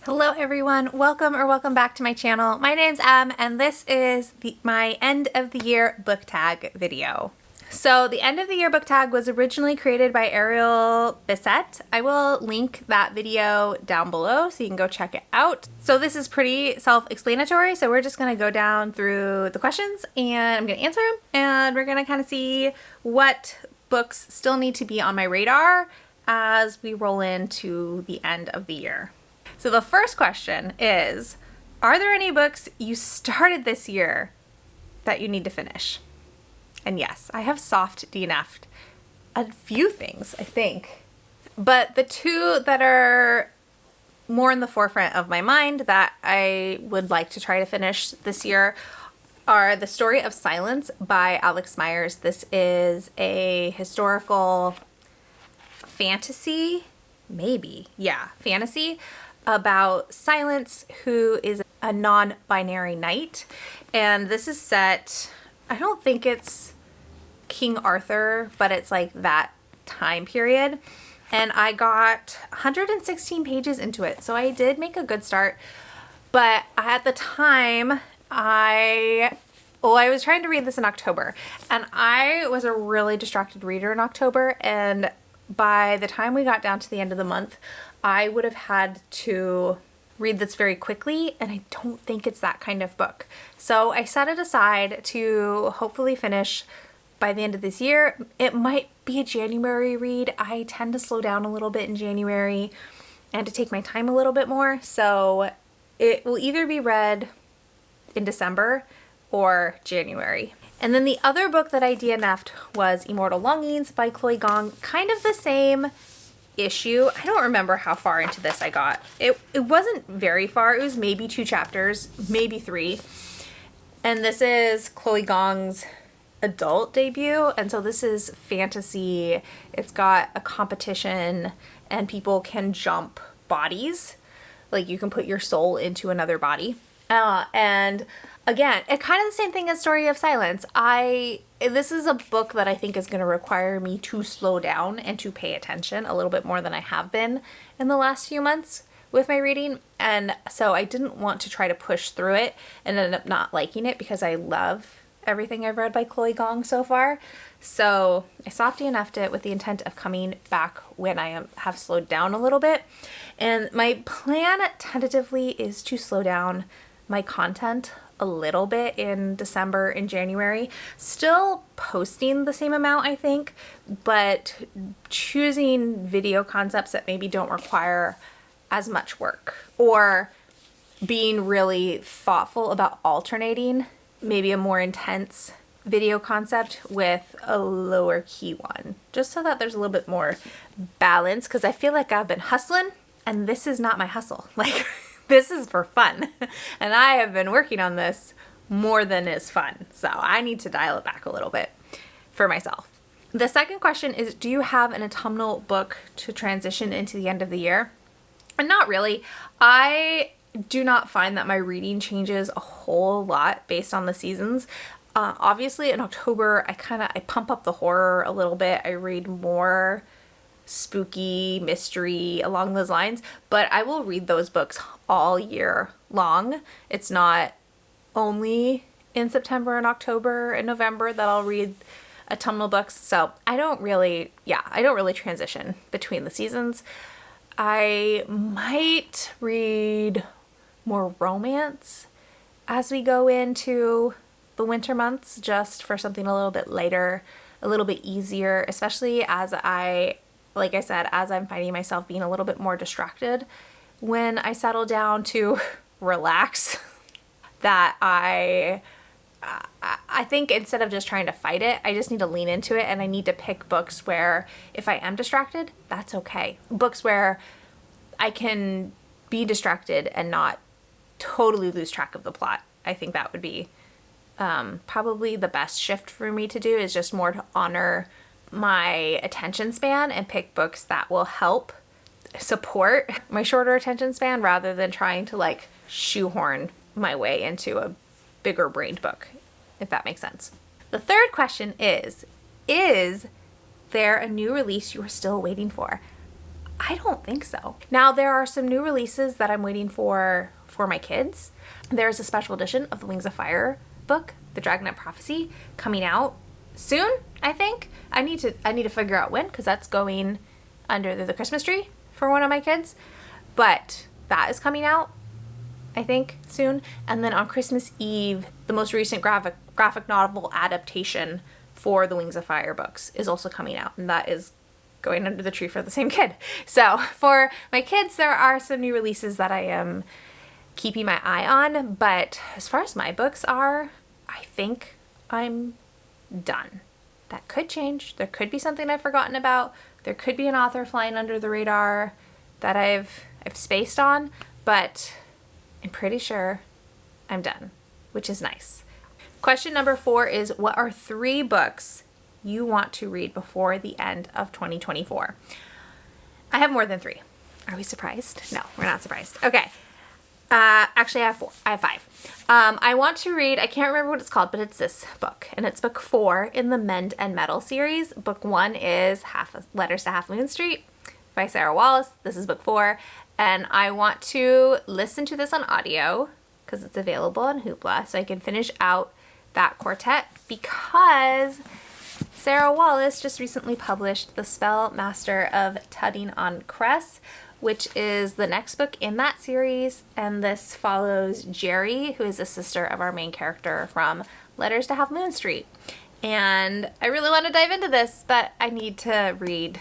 Hello everyone, welcome back to my channel. My name's Em and this is my end of the year book tag video. So the end of the year book tag was originally created by Ariel Bissett. I will link that video down below so you can go check it out. So this is pretty self-explanatory, so we're just going to go down through the questions and I'm going to answer them, and we're going to kind of see what books still need to be on my radar as we roll into the end of the year. So the first question is, are there any books you started this year that you need to finish? And yes, I have soft DNF'd a few things, I think. But the two that are more in the forefront of my mind that I would like to try to finish this year are The Story of Silence by Alex Myers. This is a historical fantasy, fantasy about Silence, who is a non-binary knight. And this is set, I don't think it's King Arthur, but it's like that time period. And I got 116 pages into it, so I did make a good start. But at the time, I was trying to read this in October, and I was a really distracted reader in October, and by the time we got down to the end of the month, I would have had to read this very quickly, and I don't think it's that kind of book. So I set it aside to hopefully finish by the end of this year. It might be a January read. I tend to slow down a little bit in January and to take my time a little bit more. So it will either be read in December or January. And then the other book that I DNF'd was Immortal Longings by Chloe Gong. Kind of the same issue. I don't remember how far into this I got. It wasn't very far. It was maybe 2 chapters, maybe 3. And this is Chloe Gong's adult debut. And so this is fantasy. It's got a competition and people can jump bodies. Like you can put your soul into another body. And again, it's kind of the same thing as Story of Silence. This is a book that I think is going to require me to slow down and to pay attention a little bit more than I have been in the last few months with my reading. And so I didn't want to try to push through it and end up not liking it because I love everything I've read by Chloe Gong so far. So I soft DNF'd it with the intent of coming back when I have slowed down a little bit. And my plan tentatively is to slow down my content a little bit in December and January. Still posting the same amount, I think, but choosing video concepts that maybe don't require as much work, or being really thoughtful about alternating maybe a more intense video concept with a lower key one, just so that there's a little bit more balance, because I feel like I've been hustling and this is not my hustle. Like, this is for fun, and I have been working on this more than is fun, so I need to dial it back a little bit for myself. The second question is, do you have an autumnal book to transition into the end of the year? And not really. I do not find that my reading changes a whole lot based on the seasons. Obviously in October, I pump up the horror a little bit. I read more spooky mystery along those lines, but I will read those books all year long. It's not only in September and October and November that I'll read autumnal books. So I don't really transition between the seasons. I might read more romance as we go into the winter months, just for something a little bit lighter, a little bit easier, especially as like I said, as I'm finding myself being a little bit more distracted when I settle down to relax, that I think instead of just trying to fight it, I just need to lean into it, and I need to pick books where if I am distracted, that's okay. Books where I can be distracted and not totally lose track of the plot. I think that would be probably the best shift for me to do, is just more to honor my attention span and pick books that will help support my shorter attention span rather than trying to like shoehorn my way into a bigger brained book, if that makes sense. The third question is there a new release you are still waiting for? I don't think so. Now, there are some new releases that I'm waiting for my kids. There's a special edition of the Wings of Fire book, The Dragonette Prophecy, coming out soon, I think. I need to figure out when, because that's going under the Christmas tree for one of my kids. But that is coming out, I think, soon. And then on Christmas Eve, the most recent graphic novel adaptation for the Wings of Fire books is also coming out, and that is going under the tree for the same kid. So for my kids, there are some new releases that I am keeping my eye on, but as far as my books are, I think I'm done. That could change. There could be something I've forgotten about. There could be an author flying under the radar that I've spaced on, but I'm pretty sure I'm done, which is nice. Question number 4 is, what are 3 books you want to read before the end of 2024? I have more than 3. Are we surprised? No, we're not surprised. Okay. Actually, I have 4. I have 5. I want to read, I can't remember what it's called, but it's this book, and it's book 4 in the Mend and Metal series. Book 1 is Letters to Half Moon Street by Sarah Wallace. This is book 4, and I want to listen to this on audio because it's available on Hoopla, so I can finish out that quartet, because Sarah Wallace just recently published The Spell Master of Tudding on Cress, which is the next book in that series, and this follows Jerry, who is a sister of our main character from Letters to Half Moon Street. And I really want to dive into this, but I need to read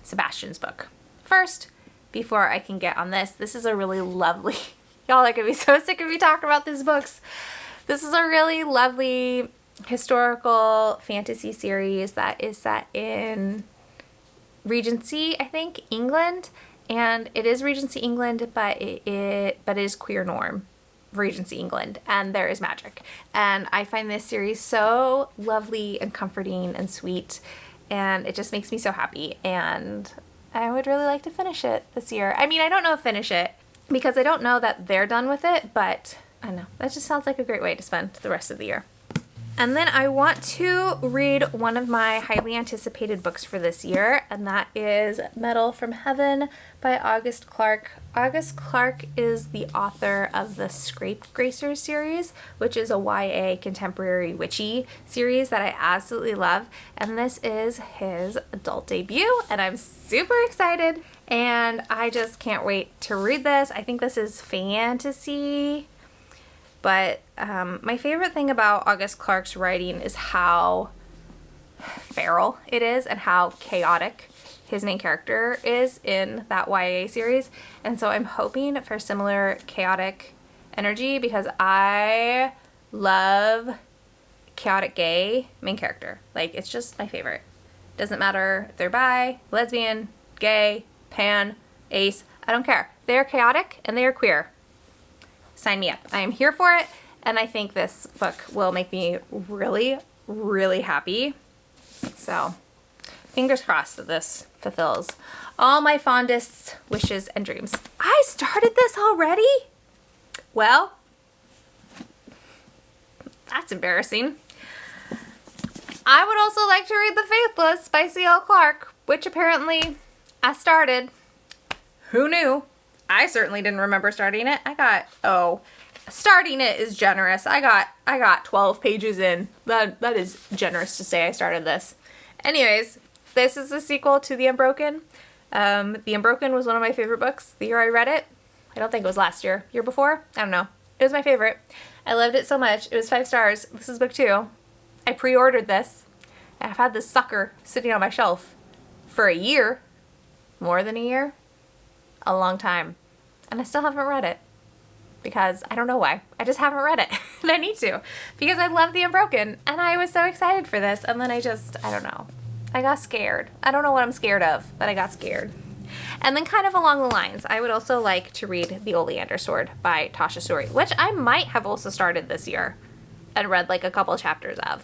Sebastian's book first before I can get on this. This is a really lovely, y'all are gonna be so sick of me talking about these books. This is a really lovely historical fantasy series that is set in Regency, I think, England, and it is Regency England, but it is queer norm Regency England, and there is magic. And I find this series so lovely and comforting and sweet, and it just makes me so happy, and I would really like to finish it this year. I mean, I don't know if finish it because I don't know that they're done with it, but I don't know. That just sounds like a great way to spend the rest of the year. And then I want to read one of my highly anticipated books for this year, and that is Metal from Heaven by August Clark. August Clark is the author of the Scapegracer series, which is a YA contemporary witchy series that I absolutely love. And this is his adult debut, and I'm super excited, and I just can't wait to read this. I think this is fantasy. But my favorite thing about August Clark's writing is how feral it is and how chaotic his main character is in that YA series. And so I'm hoping for similar chaotic energy because I love chaotic gay main character. Like, it's just my favorite. Doesn't matter if they're bi, lesbian, gay, pan, ace, I don't care. They are chaotic and they are queer. Sign me up. I am here for it, and I think this book will make me really, really happy. So, fingers crossed that this fulfills all my fondest wishes and dreams. I started this already? Well, that's embarrassing. I would also like to read The Faithless by C.L. Clark, which apparently I started. Who knew? I certainly didn't remember starting it. Starting it is generous. I got 12 pages in. That is generous to say I started this. Anyways, this is the sequel to The Unbroken. The Unbroken was one of my favorite books the year I read it. I don't think it was last year. Year before? I don't know. It was my favorite. I loved it so much. It was 5 stars. This is book 2. I pre-ordered this. I've had this sucker sitting on my shelf for a year. More than a year. A long time, and I still haven't read it because I don't know why. I just haven't read it, and I need to because I love The Unbroken, and I was so excited for this, and then I don't know. I got scared. I don't know what I'm scared of, but I got scared. And then kind of along the lines, I would also like to read The Oleander Sword by Tasha Story, which I might have also started this year and read like a couple chapters of,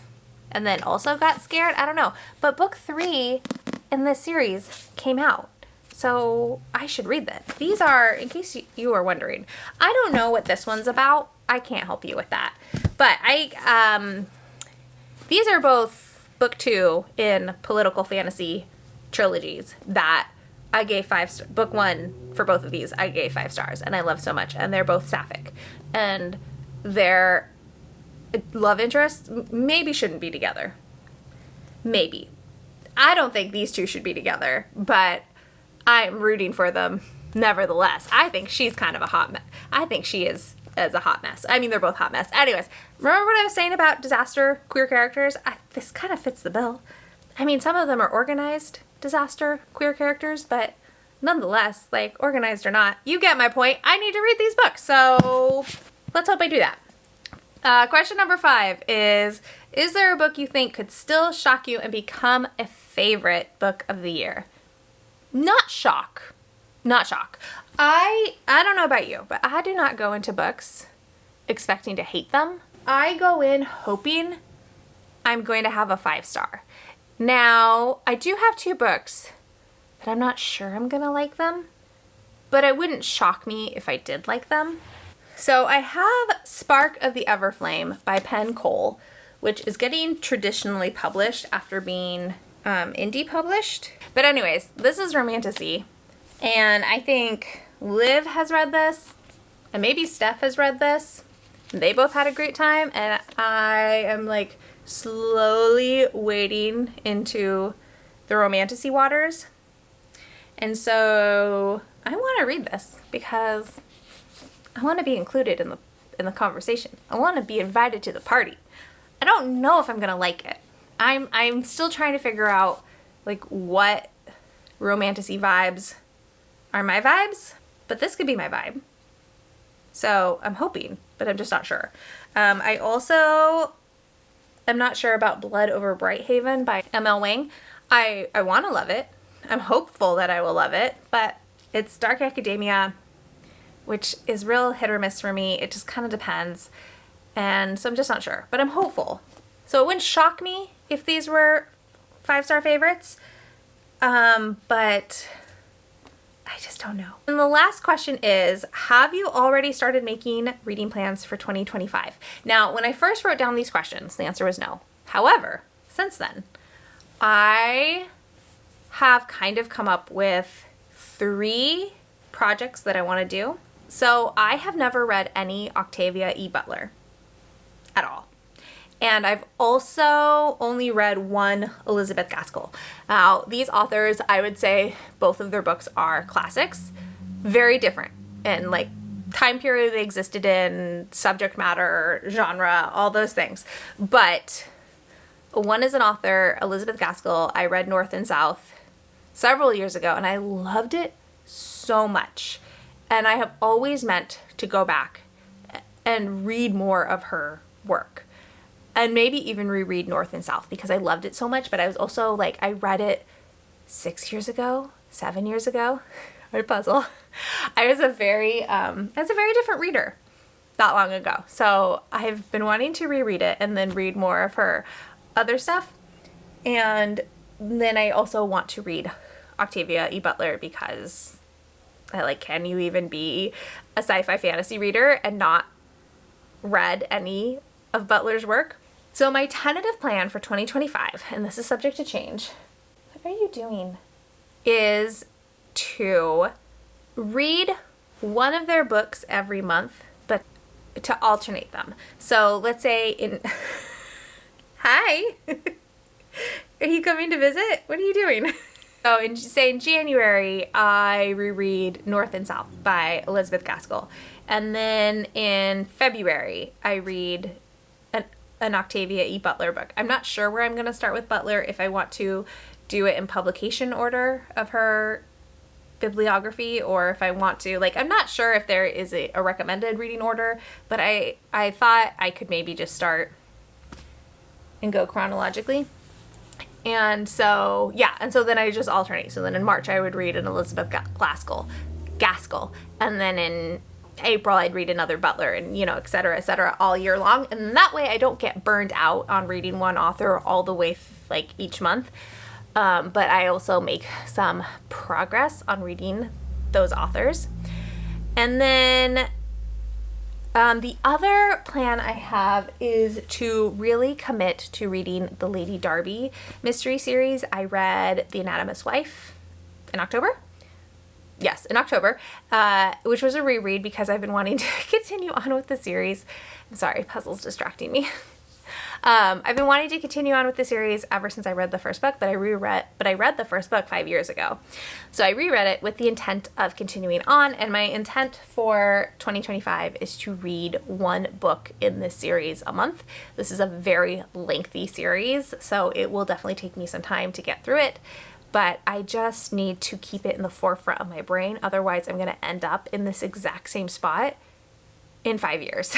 and then also got scared. I don't know, but book 3 in this series came out. So I should read that. These are, in case you are wondering, I don't know what this one's about. I can't help you with that. But these are both book 2 in political fantasy trilogies that I gave book 1 for both of these, I gave 5 stars, and I love so much. And they're both sapphic. And their love interests maybe shouldn't be together. Maybe. I don't think these two should be together, but I'm rooting for them nevertheless. I think she's kind of a hot mess. I think she is as a hot mess. I mean, they're both hot mess. Anyways, remember what I was saying about disaster queer characters? This kind of fits the bill. I mean, some of them are organized disaster queer characters, but nonetheless, like, organized or not, you get my point. I need to read these books, so let's hope I do that. Question number 5 is there a book you think could still shock you and become a favorite book of the year? Not shock. Not shock. I don't know about you, but I do not go into books expecting to hate them. I go in hoping I'm going to have a 5-star. Now, I do have 2 books that I'm not sure I'm gonna like them, but it wouldn't shock me if I did like them. So I have Spark of the Everflame by Penn Cole, which is getting traditionally published after being indie published. But anyways, this is romantasy, and I think Liv has read this, and maybe Steph has read this. They both had a great time, and I am like slowly wading into the romantasy waters. And so I want to read this because I want to be included in the conversation. I want to be invited to the party. I don't know if I'm going to like it. I'm still trying to figure out like what romantasy vibes are my vibes, but this could be my vibe. So I'm hoping, but I'm just not sure. I also am not sure about Blood Over Brighthaven by M.L. Wang. I want to love it. I'm hopeful that I will love it, but it's dark academia, which is real hit or miss for me. It just kind of depends. And so I'm just not sure, but I'm hopeful. So it wouldn't shock me if these were 5-star favorites, but I just don't know. And the last question is, have you already started making reading plans for 2025? Now, when I first wrote down these questions, the answer was no. However, since then, I have kind of come up with 3 projects that I want to do. So I have never read any Octavia E. Butler at all. And I've also only read 1 Elizabeth Gaskell. Now, these authors, I would say both of their books are classics, very different in like time period they existed in, subject matter, genre, all those things. But one is an author, Elizabeth Gaskell. I read North and South several years ago, and I loved it so much. And I have always meant to go back and read more of her work. And maybe even reread North and South because I loved it so much. But I was also like, I read it 6 years ago, 7 years ago. What a puzzle. I was a very different reader not long ago. So I've been wanting to reread it and then read more of her other stuff. And then I also want to read Octavia E. Butler because I like, can you even be a sci-fi fantasy reader and not read any of Butler's work? So my tentative plan for 2025, and this is subject to change, what are you doing? Is to read one of their books every month, but to alternate them. So let's say in... Hi! Are you coming to visit? What are you doing? So in January, I reread North and South by Elizabeth Gaskell. And then in February, I read an Octavia E. Butler book. I'm not sure where I'm going to start with Butler, if I want to do it in publication order of her bibliography, or if I want to, like, I'm not sure if there is a recommended reading order, but I thought I could maybe just start and go chronologically. And so, yeah, and so then I just alternate. So then in March I would read an Elizabeth Gaskell, and then in April I'd read another Butler, and et cetera, all year long. And that way I don't get burned out on reading one author all the way like each month. But I also make some progress on reading those authors. And then the other plan I have is to really commit to reading the Lady Darby mystery series. I read The Anatomist's Wife in October, Yes, in October, which was a reread because I've been wanting to continue on with the series. I'm sorry, puzzle's distracting me. I've been wanting to continue on with the series ever since I read the first book, but I read the first book 5 years ago. So I reread it with the intent of continuing on, and my intent for 2025 is to read one book in this series a month. This is a very lengthy series, so it will definitely take me some time to get through it. But I just need to keep it in the forefront of my brain. Otherwise, I'm going to end up in this exact same spot in 5 years.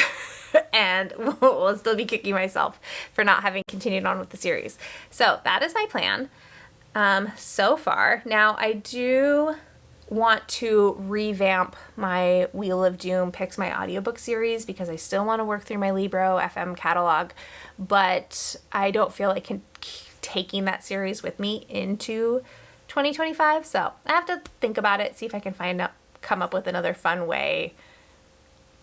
And will still be kicking myself for not having continued on with the series. So that is my plan so far. Now, I do want to revamp my Wheel of Doom Picks My Audiobook series because I still want to work through my Libro FM catalog, but I don't feel like taking that series with me into 2025. So I have to think about it, see if I can come up with another fun way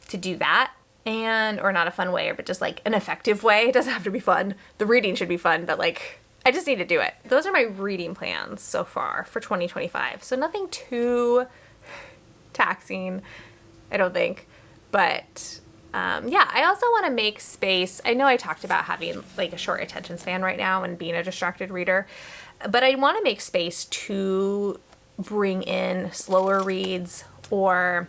to do that. Or not a fun way, but just like an effective way. It doesn't have to be fun. The reading should be fun, but like, I just need to do it. Those are my reading plans so far for 2025. So nothing too taxing, I don't think. But yeah, I also want to make space. I know I talked about having like a short attention span right now and being a distracted reader, but I want to make space to bring in slower reads or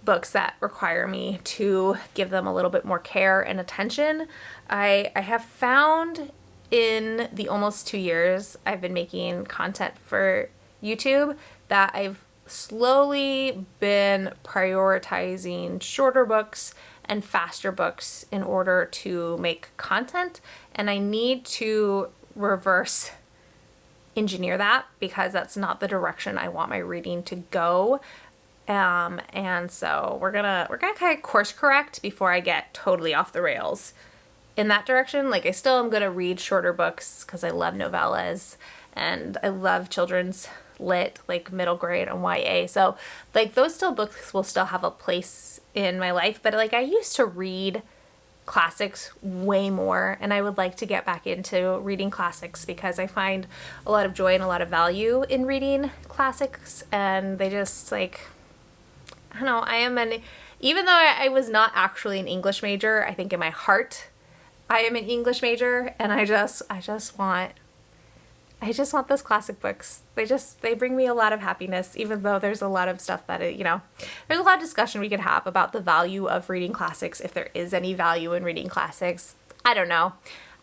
books that require me to give them a little bit more care and attention. I have found in the almost 2 years I've been making content for YouTube that I've slowly been prioritizing shorter books and faster books in order to make content, and I need to reverse engineer that because that's not the direction I want my reading to go. And so we're gonna kind of course correct before I get totally off the rails in that direction. Like, I still am gonna read shorter books because I love novellas and I love children's lit, like middle grade and YA. So like those books will still have a place in my life, but like I used to read classics way more, and I would like to get back into reading classics because I find a lot of joy and a lot of value in reading classics, and they just like, I don't know, even though I was not actually an English major, I think in my heart I am an English major, and I just want those classic books. They bring me a lot of happiness, even though there's a lot of stuff that, there's a lot of discussion we could have about the value of reading classics, if there is any value in reading classics. I don't know.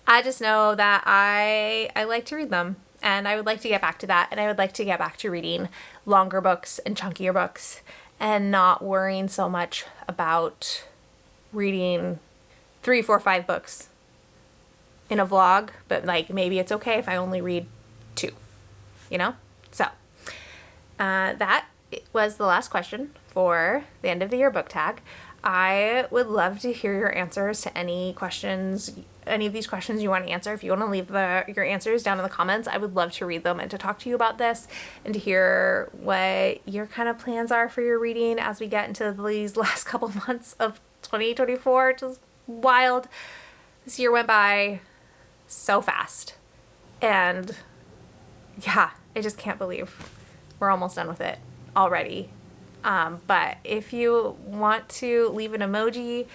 I just know that I like to read them, and I would like to get back to that, and I would like to get back to reading longer books and chunkier books and not worrying so much about reading 3, 4, 5 books in a vlog, but like maybe it's okay if I only read 2, So that was the last question for the end of the year book tag. I would love to hear your answers to any of these questions you want to answer. If you want to leave your answers down in the comments, I would love to read them and to talk to you about this and to hear what your kind of plans are for your reading as we get into these last couple months of 2024. Just wild. This year went by so fast, and yeah, I just can't believe we're almost done with it already. But if you want to leave an emoji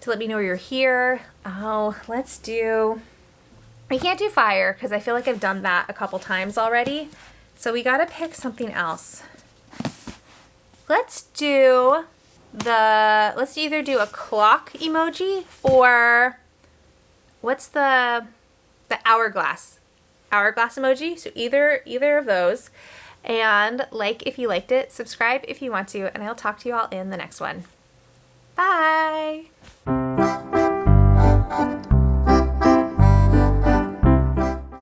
to let me know you're here, we can't do fire because I feel like I've done that a couple times already. So we gotta pick something else. Let's either do a clock emoji or what's the hourglass emoji. So either of those. And like if you liked it, subscribe if you want to, and I'll talk to you all in the next one. Bye!